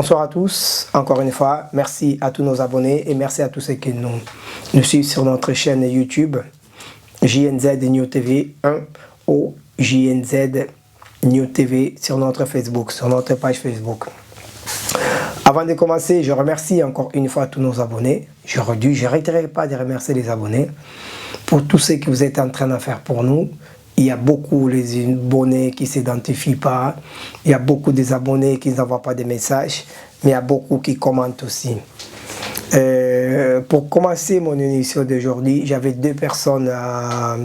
Bonsoir à tous, encore une fois, merci à tous nos abonnés et merci à tous ceux qui nous suivent sur notre chaîne YouTube JNZ New TV 1 ou JNZ New TV sur notre Facebook, sur notre page Facebook. Avant de commencer, je remercie encore une fois tous nos abonnés. Je n'arrêterai pas de remercier les abonnés pour tout ce que vous êtes en train de faire pour nous. Il y a beaucoup les abonnés qui ne s'identifient pas, il y a beaucoup des abonnés qui n'envoient pas de messages, mais il y a beaucoup qui commentent aussi. Pour commencer mon émission d'aujourd'hui, j'avais deux personnes à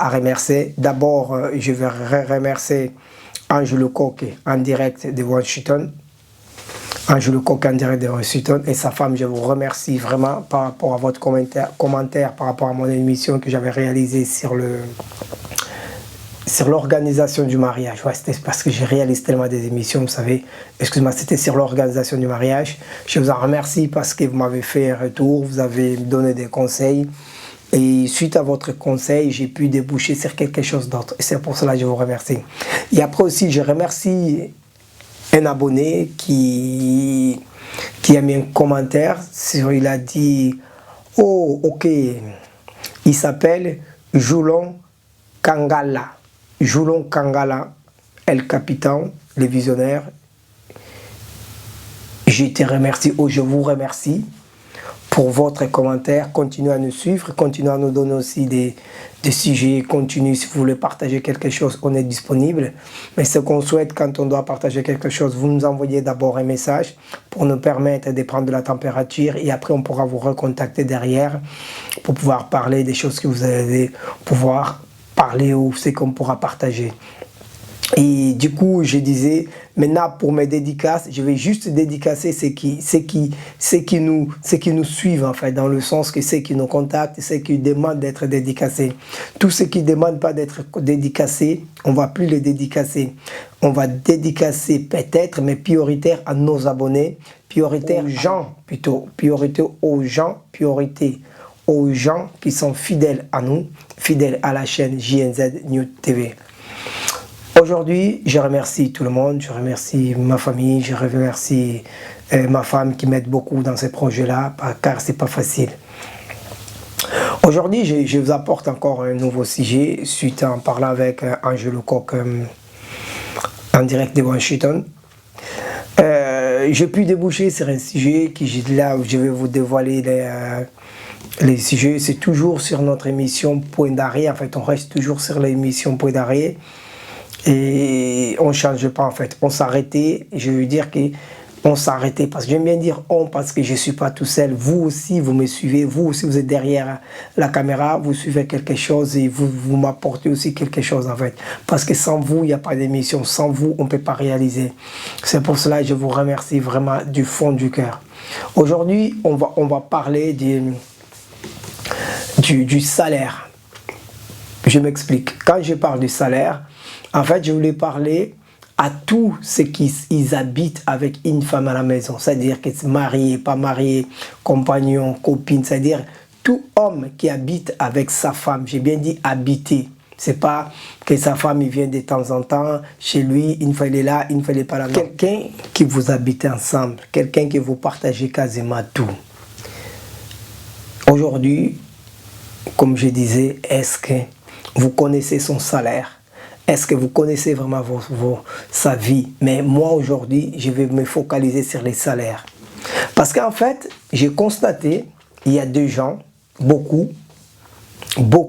remercier. D'abord, je vais remercier Angelo Coq en direct de Washington. Angelo Coq en direct de Washington et sa femme, je vous remercie vraiment par rapport à votre commentaire par rapport à mon émission que j'avais réalisée sur l'organisation du mariage. Ouais, c'était parce que j'ai réalisé tellement des émissions, vous savez. Excusez-moi, c'était sur l'organisation du mariage. Je vous en remercie parce que vous m'avez fait un retour, vous avez donné des conseils. Et suite à votre conseil, j'ai pu déboucher sur quelque chose d'autre. Et c'est pour cela que je vous remercie. Et après aussi, je remercie un abonné qui a mis un commentaire. Il a dit, oh, ok, il s'appelle Joulon Kangala. Joulon Kangala, El Capitan, le visionnaire. Je te remercie, je vous remercie pour votre commentaire. Continuez à nous suivre, continuez à nous donner aussi des sujets. Continuez, si vous voulez partager quelque chose, on est disponible. Mais ce qu'on souhaite quand on doit partager quelque chose, vous nous envoyez d'abord un message pour nous permettre de prendre de la température et après on pourra vous recontacter derrière pour pouvoir parler des choses que vous allez pouvoir parler ou ce qu'on pourra partager. Et du coup, je disais, maintenant pour mes dédicaces, je vais juste dédicacer ceux qui nous suivent, en fait, dans le sens que ceux qui nous contactent, ceux qui demandent d'être dédicacés. Tous ceux qui ne demandent pas d'être dédicacés, on ne va plus les dédicacer. On va dédicacer peut-être, mais prioritaire à nos abonnés, prioritaire aux gens, plutôt, priorité aux gens, priorité aux gens qui sont fidèles à nous, fidèles à la chaîne JNZ New TV. Aujourd'hui, je remercie tout le monde, je remercie ma famille, je remercie ma femme qui m'aide beaucoup dans ces projets-là, car c'est pas facile. Aujourd'hui, je vous apporte encore un nouveau sujet, suite à en parlant avec Angelo Coq en direct de Washington. J'ai pu déboucher sur un sujet là où je vais vous dévoiler les sujets. C'est toujours sur notre émission Point d'arrêt. En fait, on reste toujours sur l'émission Point d'arrêt. Et on ne change pas en fait, on s'arrêtait, je veux dire qu'on s'arrêtait parce que j'aime bien dire on parce que je ne suis pas tout seul, vous aussi vous me suivez, vous aussi vous êtes derrière la caméra, vous suivez quelque chose et vous m'apportez aussi quelque chose en fait, parce que sans vous il n'y a pas d'émission, sans vous on ne peut pas réaliser. C'est pour cela que je vous remercie vraiment du fond du cœur. Aujourd'hui on va parler du salaire. Je m'explique, quand je parle du salaire, en fait, je voulais parler à tous ceux qui habitent avec une femme à la maison. C'est-à-dire que c'est marié, pas marié, compagnon, copine. C'est-à-dire tout homme qui habite avec sa femme. J'ai bien dit habiter. C'est pas que sa femme il vient de temps en temps chez lui, une fois il est là, une fois il n'est pas là. Quelqu'un qui vous habite ensemble, quelqu'un que vous partagez quasiment tout. Aujourd'hui, comme je disais, est-ce que vous connaissez son salaire? Est-ce que vous connaissez vraiment sa vie? Mais moi, aujourd'hui, je vais me focaliser sur les salaires. Parce qu'en fait, j'ai constaté, il y a deux gens, beaucoup,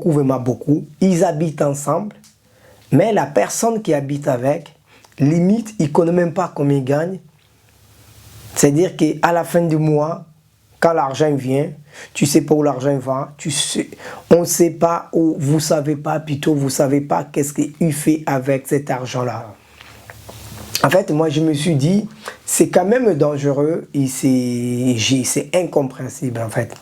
vraiment beaucoup, ils habitent ensemble, mais la personne qui habite avec, limite, il ne connaît même pas combien il gagne. C'est-à-dire qu'à la fin du mois, quand l'argent vient, tu ne sais pas où l'argent va, on ne sait pas où, vous ne savez pas, plutôt vous ne savez pas qu'est-ce qu'il fait avec cet argent-là. En fait, moi je me suis dit, c'est quand même dangereux et c'est incompréhensible en fait.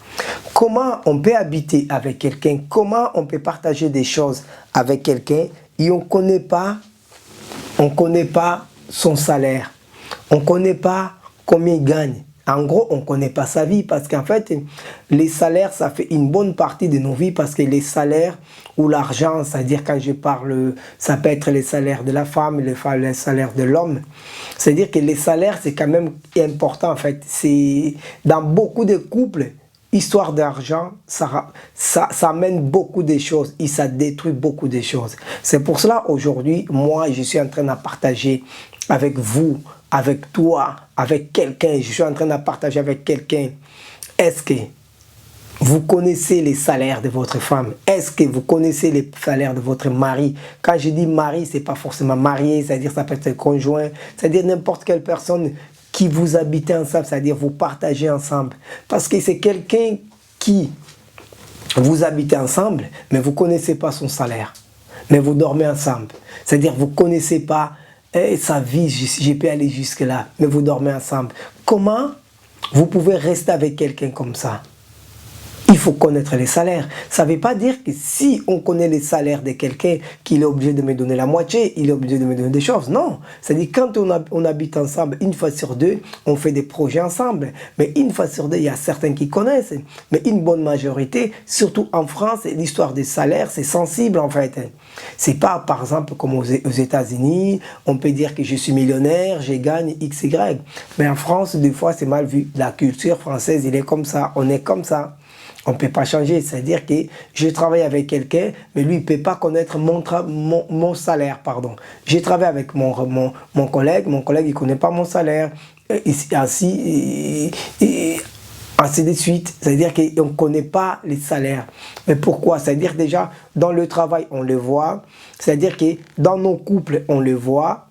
Comment on peut habiter avec quelqu'un, comment on peut partager des choses avec quelqu'un et on ne connaît pas son salaire, on ne connaît pas combien il gagne. En gros, on ne connaît pas sa vie parce qu'en fait, les salaires, ça fait une bonne partie de nos vies parce que les salaires ou l'argent, c'est-à-dire quand je parle, ça peut être les salaires de la femme, les salaires de l'homme. C'est-à-dire que les salaires, c'est quand même important en fait. C'est dans beaucoup de couples, histoire d'argent, ça amène beaucoup de choses et ça détruit beaucoup de choses. C'est pour cela aujourd'hui, moi, je suis en train de partager avec vous, avec toi, avec quelqu'un. Je suis en train de partager avec quelqu'un. Est-ce que vous connaissez les salaires de votre femme? Est-ce que vous connaissez les salaires de votre mari? Quand je dis mari, ce n'est pas forcément marié, c'est-à-dire ça peut être conjoint, c'est-à-dire n'importe quelle personne qui vous habitez ensemble, c'est-à-dire vous partagez ensemble. Parce que c'est quelqu'un qui vous habitez ensemble, mais vous ne connaissez pas son salaire. Mais vous dormez ensemble. C'est-à-dire vous ne connaissez pas sa vie, je peux aller jusque-là, mais vous dormez ensemble. Comment vous pouvez rester avec quelqu'un comme ça? Il faut connaître les salaires. Ça ne veut pas dire que si on connaît les salaires de quelqu'un, qu'il est obligé de me donner la moitié, il est obligé de me donner des choses. Non. C'est-à-dire quand on habite ensemble, une fois sur deux, on fait des projets ensemble. Mais une fois sur deux, il y a certains qui connaissent. Mais une bonne majorité, surtout en France, l'histoire des salaires, c'est sensible en fait. C'est pas par exemple comme aux États-Unis, on peut dire que je suis millionnaire, je gagne X, Y. Mais en France, des fois, c'est mal vu. La culture française, il est comme ça, on est comme ça. On ne peut pas changer, c'est-à-dire que je travaille avec quelqu'un, mais lui, il ne peut pas connaître mon salaire, pardon. Je travaille avec mon collègue il ne connaît pas mon salaire, ainsi de suite. C'est-à-dire qu'on ne connaît pas les salaires. Mais pourquoi? C'est-à-dire déjà, dans le travail, on le voit. C'est-à-dire que dans nos couples, on le voit.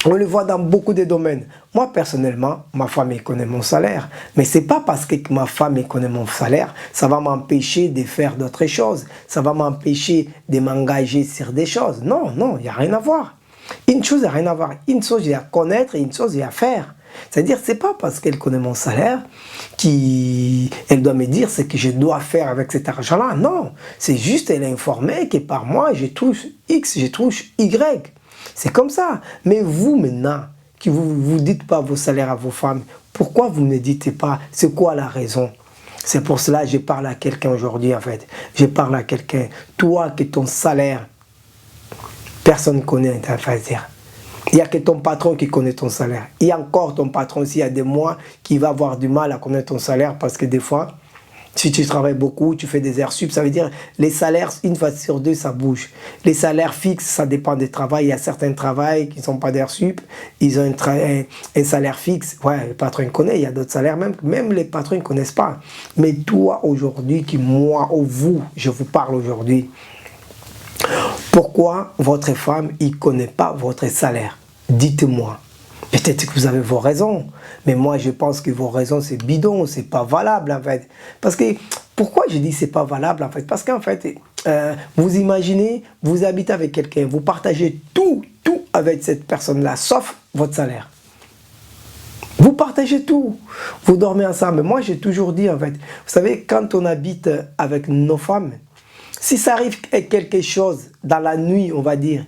On le voit dans beaucoup de domaines. Moi, personnellement, ma femme connaît mon salaire. Mais ce n'est pas parce que ma femme connaît mon salaire, ça va m'empêcher de faire d'autres choses. Ça va m'empêcher de m'engager sur des choses. Non, non, il n'y a rien à voir. Une chose, il n'y a rien à voir. Une chose, il y a à connaître et une chose, il y a à faire. C'est-à-dire, ce n'est pas parce qu'elle connaît mon salaire qu'elle doit me dire ce que je dois faire avec cet argent-là. Non, c'est juste elle est informée que par mois, je touche X, je touche Y. C'est comme ça. Mais vous, maintenant, qui vous ne dites pas vos salaires à vos femmes, pourquoi vous ne dites pas c'est quoi la raison? C'est pour cela que je parle à quelqu'un aujourd'hui, en fait. Je parle à quelqu'un. Toi, que ton salaire, personne ne connaît, il n'y a que ton patron qui connaît ton salaire. Il y a encore ton patron, s'il y a des mois, qui va avoir du mal à connaître ton salaire parce que des fois, si tu travailles beaucoup, tu fais des heures sup, ça veut dire les salaires, une fois sur deux, ça bouge. Les salaires fixes, ça dépend des travails. Il y a certains travails qui ne sont pas d'heures sup, ils ont un salaire fixe. Ouais, le patron connaît, il y a d'autres salaires, même les patrons ne connaissent pas. Mais toi, aujourd'hui, moi ou vous, je vous parle aujourd'hui, pourquoi votre femme ne connaît pas votre salaire? Dites-moi. Peut-être que vous avez vos raisons, mais moi je pense que vos raisons c'est bidon, c'est pas valable en fait. Parce que, pourquoi je dis c'est pas valable en fait? Parce qu'en fait, vous imaginez, vous habitez avec quelqu'un, vous partagez tout avec cette personne-là, sauf votre salaire. Vous partagez tout, vous dormez ensemble. Moi j'ai toujours dit en fait, vous savez, quand on habite avec nos femmes, si ça arrive quelque chose dans la nuit, on va dire,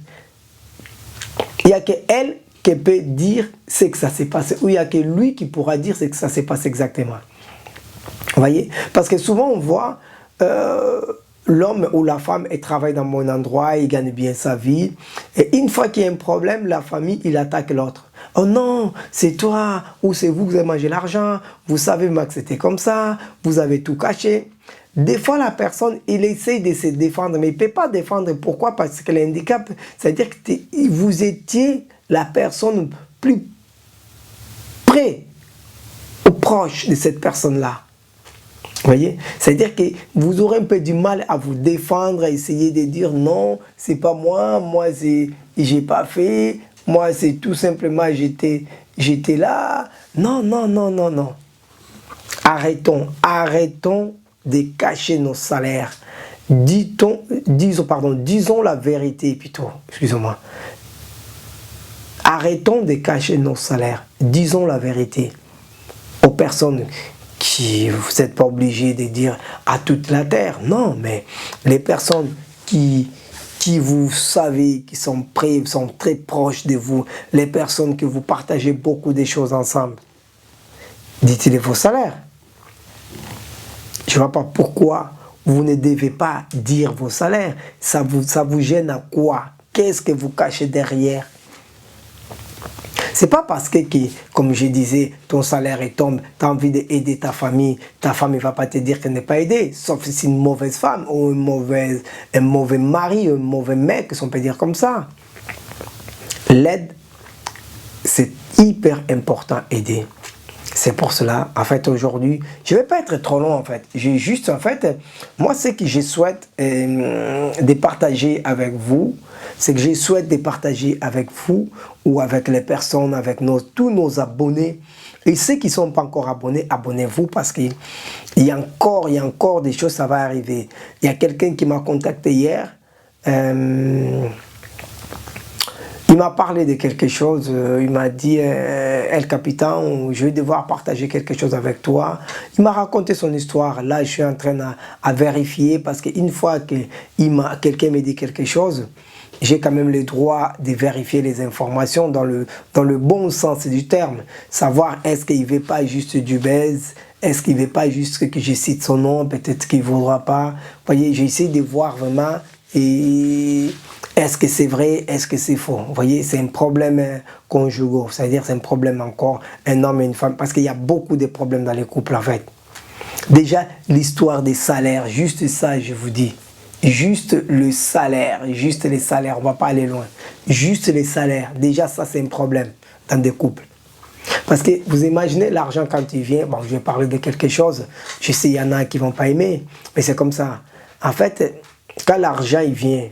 il n'y a qu'elle qui peut dire ce que ça s'est passé, ou il n'y a que lui qui pourra dire ce que ça s'est passé exactement. Vous voyez? Parce que souvent on voit l'homme ou la femme, elle travaille dans mon endroit, il gagne bien sa vie, et une fois qu'il y a un problème, la famille, il attaque l'autre. Oh non, c'est toi, ou c'est vous qui avez mangé l'argent, vous savez moi que c'était comme ça, vous avez tout caché. Des fois, la personne, il essaye de se défendre, mais il ne peut pas défendre. Pourquoi? Parce que l'handicap, c'est-à-dire que vous étiez la personne plus près ou proche de cette personne-là. Vous voyez? C'est-à-dire que vous aurez un peu du mal à vous défendre, à essayer de dire non, c'est pas moi j'ai pas fait, moi c'est tout simplement j'étais là. Non, non, non, non, non. Arrêtons de cacher nos salaires. Disons la vérité plutôt, excusez-moi. Arrêtons de cacher nos salaires. Disons la vérité aux personnes qui vous n'êtes pas obligés de dire à toute la terre. Non, mais les personnes qui vous savez, qui sont près, sont très proches de vous, les personnes que vous partagez beaucoup de choses ensemble. Dites-les vos salaires. Je ne vois pas pourquoi vous ne devez pas dire vos salaires. Ça vous gêne à quoi? Qu'est-ce que vous cachez derrière? C'est pas parce que, comme je disais, ton salaire est tombe, tu as envie d'aider ta famille ne va pas te dire qu'elle n'est pas aidée, sauf si c'est une mauvaise femme ou un mauvais mari, un mauvais mec, si on peut dire comme ça. L'aide, c'est hyper important, aider. C'est pour cela, en fait, aujourd'hui, je ne vais pas être trop long, en fait. J'ai juste, en fait, moi, ce que je souhaite de partager avec vous, c'est que je souhaite de partager avec vous ou avec les personnes, avec tous nos abonnés. Et ceux qui ne sont pas encore abonnés, abonnez-vous parce qu'il y a encore des choses, ça va arriver. Il y a quelqu'un qui m'a contacté hier. Il m'a parlé de quelque chose, il m'a dit El Capitan, je vais devoir partager quelque chose avec toi. Il m'a raconté son histoire. Là, je suis en train à vérifier parce qu'une fois que quelqu'un me dit quelque chose, j'ai quand même le droit de vérifier les informations dans le bon sens du terme. Savoir est-ce qu'il ne veut pas juste du baise, est-ce qu'il ne veut pas juste que je cite son nom, peut-être qu'il ne voudra pas. Vous voyez, j'ai essayé de voir vraiment et est-ce que c'est vrai, est-ce que c'est faux. Vous voyez, c'est un problème conjugal, c'est-à-dire c'est un problème encore, un homme et une femme, parce qu'il y a beaucoup de problèmes dans les couples en fait. Déjà, l'histoire des salaires, juste ça, je vous dis. Juste le salaire, juste les salaires, on ne va pas aller loin. Juste les salaires, déjà ça c'est un problème dans des couples. Parce que vous imaginez l'argent quand il vient, bon je vais parler de quelque chose, je sais il y en a qui ne vont pas aimer, mais c'est comme ça. En fait, quand l'argent il vient,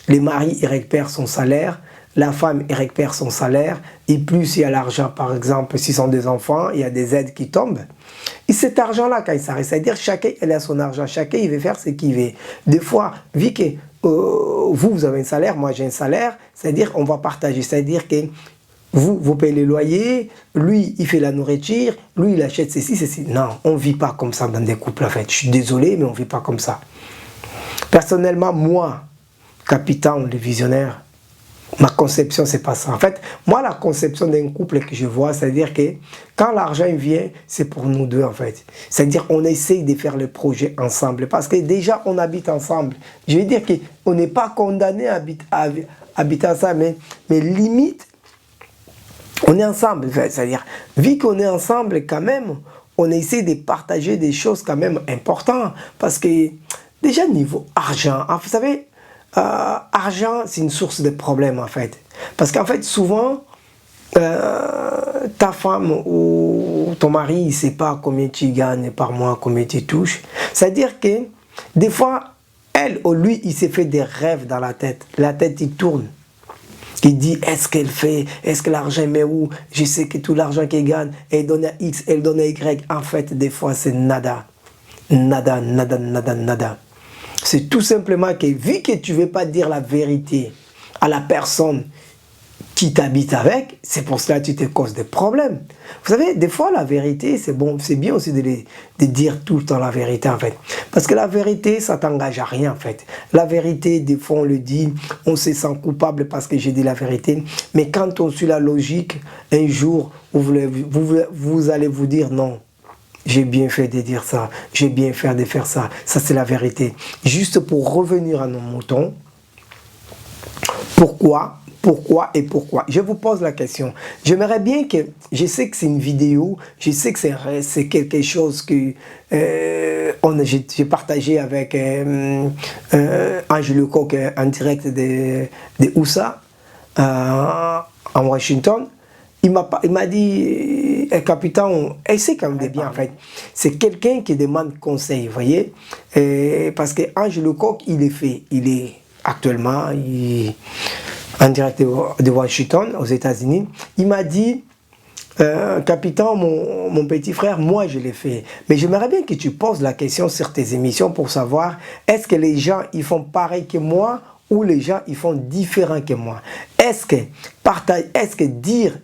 le mari il récupère son salaire, la femme il récupère son salaire, et plus il y a l'argent, par exemple, s'ils sont des enfants, il y a des aides qui tombent. Et cet argent-là, quand il s'arrête, c'est-à-dire chacun il a son argent, chacun il veut faire ce qu'il veut. Des fois, vu que vous avez un salaire, moi j'ai un salaire, c'est-à-dire on va partager, c'est-à-dire que vous payez le loyer, lui il fait la nourriture, lui il achète ceci, ceci. Non, on ne vit pas comme ça dans des couples en fait. Je suis désolé, mais on ne vit pas comme ça. Personnellement, moi, Capitan, le visionnaire, ma conception, c'est pas ça. En fait, moi, la conception d'un couple que je vois, c'est-à-dire que quand l'argent vient, c'est pour nous deux, en fait. C'est-à-dire on essaye de faire le projet ensemble. Parce que déjà, on habite ensemble. Je veux dire qu'on n'est pas condamné à habiter ensemble, mais limite, on est ensemble. C'est-à-dire, vu qu'on est ensemble quand même, on essaie de partager des choses quand même importantes. Parce que, déjà, niveau argent, vous savez, argent, c'est une source de problèmes en fait. Parce qu'en fait, souvent, ta femme ou ton mari, il ne sait pas combien tu gagnes par mois, combien tu touches. C'est-à-dire que des fois, elle ou lui, il s'est fait des rêves dans la tête. La tête, il tourne. Il dit, est-ce qu'elle fait, est-ce que l'argent met où? Je sais que tout l'argent qu'elle gagne, elle donne à X, elle donne à Y. En fait, des fois, c'est nada. Nada, nada, nada, nada. C'est tout simplement que vu que tu ne veux pas dire la vérité à la personne qui t'habite avec, c'est pour cela que tu te causes des problèmes. Vous savez, des fois la vérité, c'est bon, c'est bien aussi de dire tout le temps la vérité en fait. Parce que la vérité, ça t'engage à rien en fait. La vérité, des fois on le dit, on se sent coupable parce que j'ai dit la vérité. Mais quand on suit la logique, un jour, vous allez vous dire non. J'ai bien fait de dire ça, j'ai bien fait de faire ça, ça c'est la vérité. Juste pour revenir à nos moutons, pourquoi je vous pose la question. J'aimerais bien que, je sais que c'est une vidéo, je sais que c'est quelque chose que j'ai partagé avec Angelo Coq en direct de USA, en Washington. Il m'a dit, Capitan, essaie quand même de bien en fait. C'est quelqu'un qui demande conseil, vous voyez. Parce que Angelo Coq, il est actuellement en direct de Washington, aux États-Unis. Il m'a dit, Capitan, mon petit frère, moi je l'ai fait. Mais j'aimerais bien que tu poses la question sur tes émissions pour savoir, est-ce que les gens, ils font pareil que moi ou les gens, ils font différent que moi? Est-ce que dire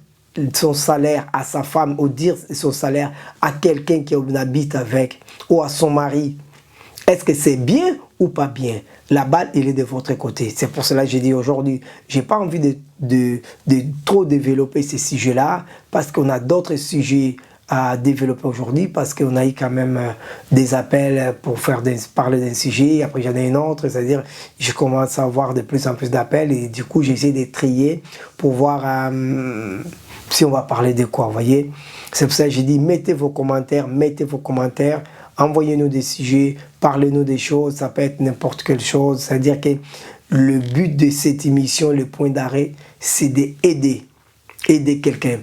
son salaire à sa femme ou dire son salaire à quelqu'un qui habite avec ou à son mari, est-ce que c'est bien ou pas bien? La balle, elle est de votre côté. C'est pour cela que j'ai dit aujourd'hui, je n'ai pas envie de trop développer ces sujets-là parce qu'on a d'autres sujets à développer aujourd'hui parce qu'on a eu quand même des appels pour parler d'un sujet. Après, j'en ai une autre, c'est-à-dire je commence à avoir de plus en plus d'appels et du coup, j'essaie de trier pour voir si on va parler de quoi, vous voyez. C'est pour ça que j'ai dit, mettez vos commentaires, envoyez-nous des sujets, parlez-nous des choses, ça peut être n'importe quelle chose. C'est-à-dire que le but de cette émission, le point d'arrêt, c'est d'aider quelqu'un.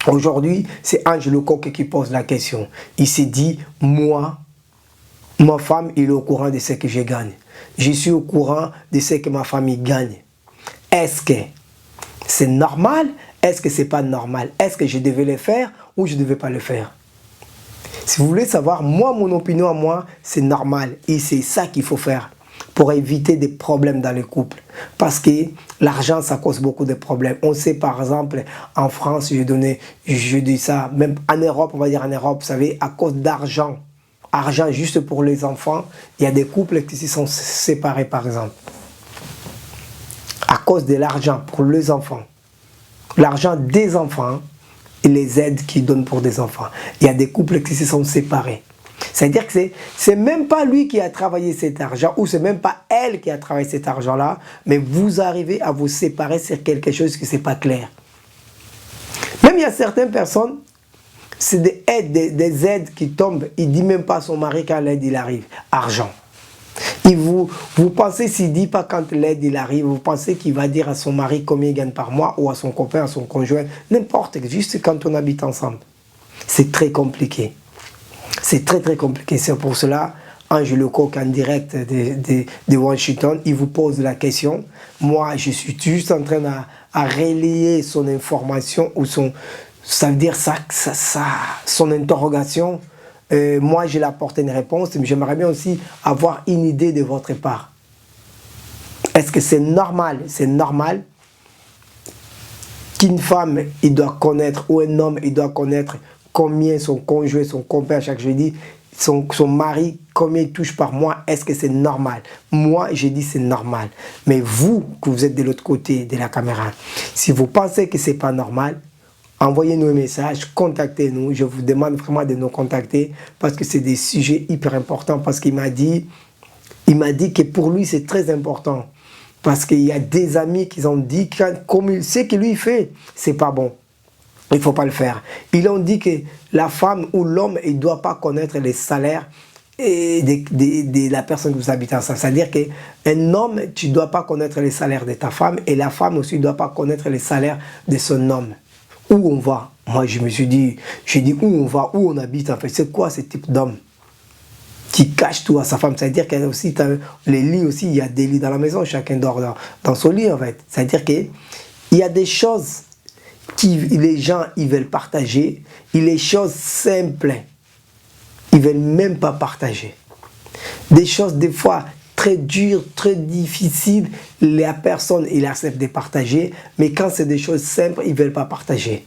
Aujourd'hui, c'est Angelo Coq qui pose la question. Il s'est dit, moi, ma femme, il est au courant de ce que je gagne. Je suis au courant de ce que ma famille gagne. Est-ce que c'est normal? Est-ce que c'est pas normal? Est-ce que je devais le faire ou je ne devais pas le faire? Si vous voulez savoir, moi, mon opinion à moi, c'est normal. Et c'est ça qu'il faut faire pour éviter des problèmes dans les couples. Parce que l'argent, ça cause beaucoup de problèmes. On sait par exemple, en France, je dis ça, même en Europe, on va dire en Europe, vous savez, à cause d'argent, argent juste pour les enfants, il y a des couples qui se sont séparés par exemple. À cause de l'argent pour les enfants. L'argent des enfants et les aides qu'ils donnent pour des enfants. Il y a des couples qui se sont séparés. C'est-à-dire que c'est même pas lui qui a travaillé cet argent, ou c'est même pas elle qui a travaillé cet argent-là, mais vous arrivez à vous séparer sur quelque chose qui n'est pas clair. Même il y a certaines personnes, c'est des aides qui tombent, il ne dit même pas à son mari quand l'aide il arrive, argent. Et vous pensez, s'il ne dit pas quand l'aide il arrive, vous pensez qu'il va dire à son mari combien il gagne par mois, ou à son copain, à son conjoint, n'importe, juste quand on habite ensemble. C'est très compliqué. C'est très très compliqué. C'est pour cela, Angelo Coq en direct de Washington, il vous pose la question. Moi, je suis juste en train de relayer son information, ou ça veut dire son interrogation. Moi, je lui apporte une réponse, mais j'aimerais bien aussi avoir une idée de votre part. Est-ce que c'est normal? C'est normal qu'une femme, il doit connaître, ou un homme, il doit connaître combien son conjoint, son compère, chaque jeudi, son mari, combien il touche par mois, est-ce que c'est normal? Moi, j'ai dit c'est normal. Mais vous, que vous êtes de l'autre côté de la caméra, si vous pensez que c'est pas normal, envoyez-nous un message, contactez-nous. Je vous demande vraiment de nous contacter parce que c'est des sujets hyper importants. Parce qu'il m'a dit que pour lui, c'est très important. Parce qu'il y a des amis qui ont dit que comme il sait que lui fait, c'est pas bon. Il ne faut pas le faire. Ils ont dit que la femme ou l'homme, il ne doit pas connaître les salaires de la personne que vous habitez ensemble. C'est-à-dire qu'un homme, tu ne dois pas connaître les salaires de ta femme et la femme aussi ne doit pas connaître les salaires de son homme. Où on va? Moi, je me suis dit, où on va, où on habite en fait. C'est quoi ce type d'homme qui cache tout à sa femme? C'est-à-dire qu'il y a aussi, les lits aussi, il y a des lits dans la maison, chacun dort dans son lit en fait. C'est-à-dire qu'il y a des choses les gens ils veulent partager, et les choses simples, ils veulent même pas partager. Des choses des fois très dures, très difficiles, la personne il accepte de partager, mais quand c'est des choses simples, ils veulent pas partager.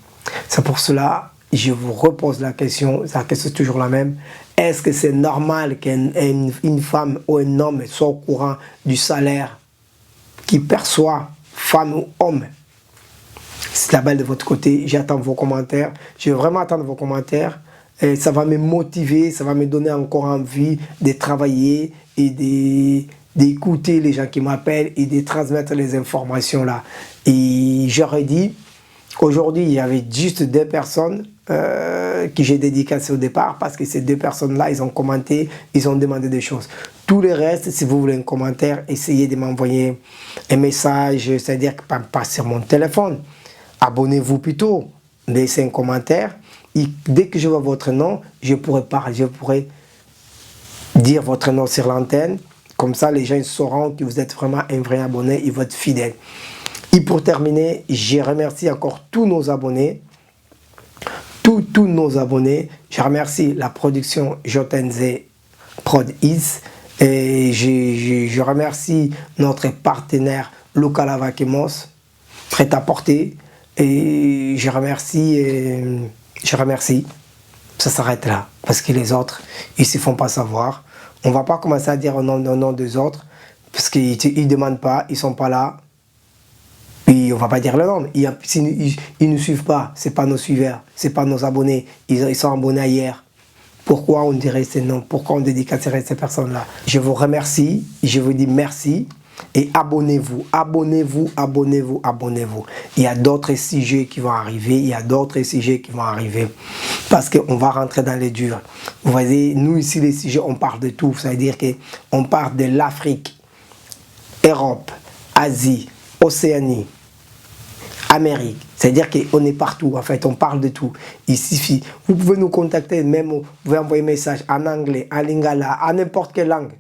C'est pour cela, je vous repose la question est toujours la même. Est-ce que c'est normal qu'une femme ou un homme soit au courant du salaire qu'il perçoit, femme ou homme? C'est la balle de votre côté, j'attends vos commentaires, je vais vraiment attendre vos commentaires, et ça va me motiver, ça va me donner encore envie de travailler et d'écouter les gens qui m'appellent et de transmettre les informations là. Et j'aurais dit, aujourd'hui il y avait juste 2 personnes que j'ai dédicacées au départ parce que ces 2 personnes-là, ils ont commenté, ils ont demandé des choses. Tout le reste, si vous voulez un commentaire, essayez de m'envoyer un message, c'est-à-dire pas sur mon téléphone. Abonnez-vous plutôt, laissez un commentaire. Et dès que je vois votre nom, je pourrai parler, je pourrai dire votre nom sur l'antenne. Comme ça, les gens sauront que vous êtes vraiment un vrai abonné et vous êtes fidèle. Et pour terminer, je remercie encore tous nos abonnés. Tous nos abonnés. Je remercie la production Jotenze Prod Is. Et je remercie notre partenaire Luca Lavakemos, prêt à porter. Et je remercie, ça s'arrête là, parce que les autres, ils ne se font pas savoir. On ne va pas commencer à dire au nom des autres, parce qu'ils ne demandent pas, ils ne sont pas là. Puis on va pas dire le nom. S'ils ne nous suivent pas, c'est pas nos suiveurs, c'est pas nos abonnés. Ils sont abonnés hier. Pourquoi on dirait ces noms? Pourquoi on dédicacerait ces personnes-là? Je vous remercie, je vous dis merci et abonnez-vous, abonnez-vous, abonnez-vous, abonnez-vous. Il y a d'autres sujets qui vont arriver, il y a d'autres sujets qui vont arriver parce qu'on va rentrer dans les durs. Vous voyez, nous ici les sujets, on parle de tout, c'est-à-dire qu'on parle de l'Afrique, Europe, Asie, Océanie, Amérique, c'est-à-dire qu'on est partout, en fait, on parle de tout. Il suffit, vous pouvez nous contacter, même, vous pouvez envoyer un message en anglais, en lingala, en n'importe quelle langue.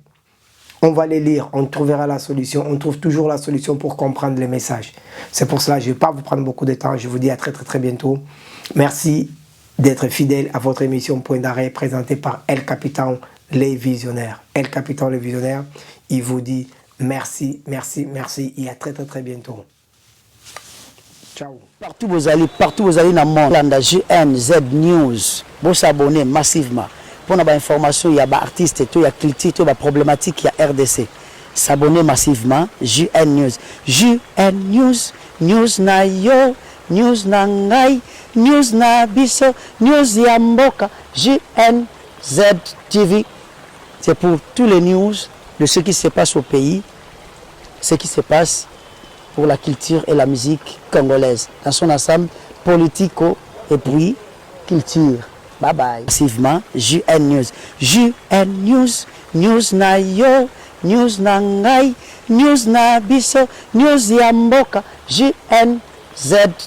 On va les lire, on trouvera la solution, on trouve toujours la solution pour comprendre les messages. C'est pour cela que je ne vais pas vous prendre beaucoup de temps, je vous dis à très bientôt. Merci d'être fidèle à votre émission Point d'arrêt présentée par El Capitan, les visionnaires. El Capitan, les visionnaires, il vous dit merci, merci, merci et à très bientôt. Ciao. Partout vous allez dans le monde, dans JNZ News, vous s'abonnez massivement. Pour avoir information, il y a des artistes, il y a des culture, il y a des problématiques, il y a RDC. S'abonner massivement, JN News. JN News, news na yo, news na ngai, news na biso, news yamboka, JNZ TV. C'est pour tous les news de ce qui se passe au pays, ce qui se passe pour la culture et la musique congolaise, dans son ensemble politico et puis culture. Bye bye. Massivement, JN News. JN News, news na yo, news na ngai, news na biso, news yamboka, JNZ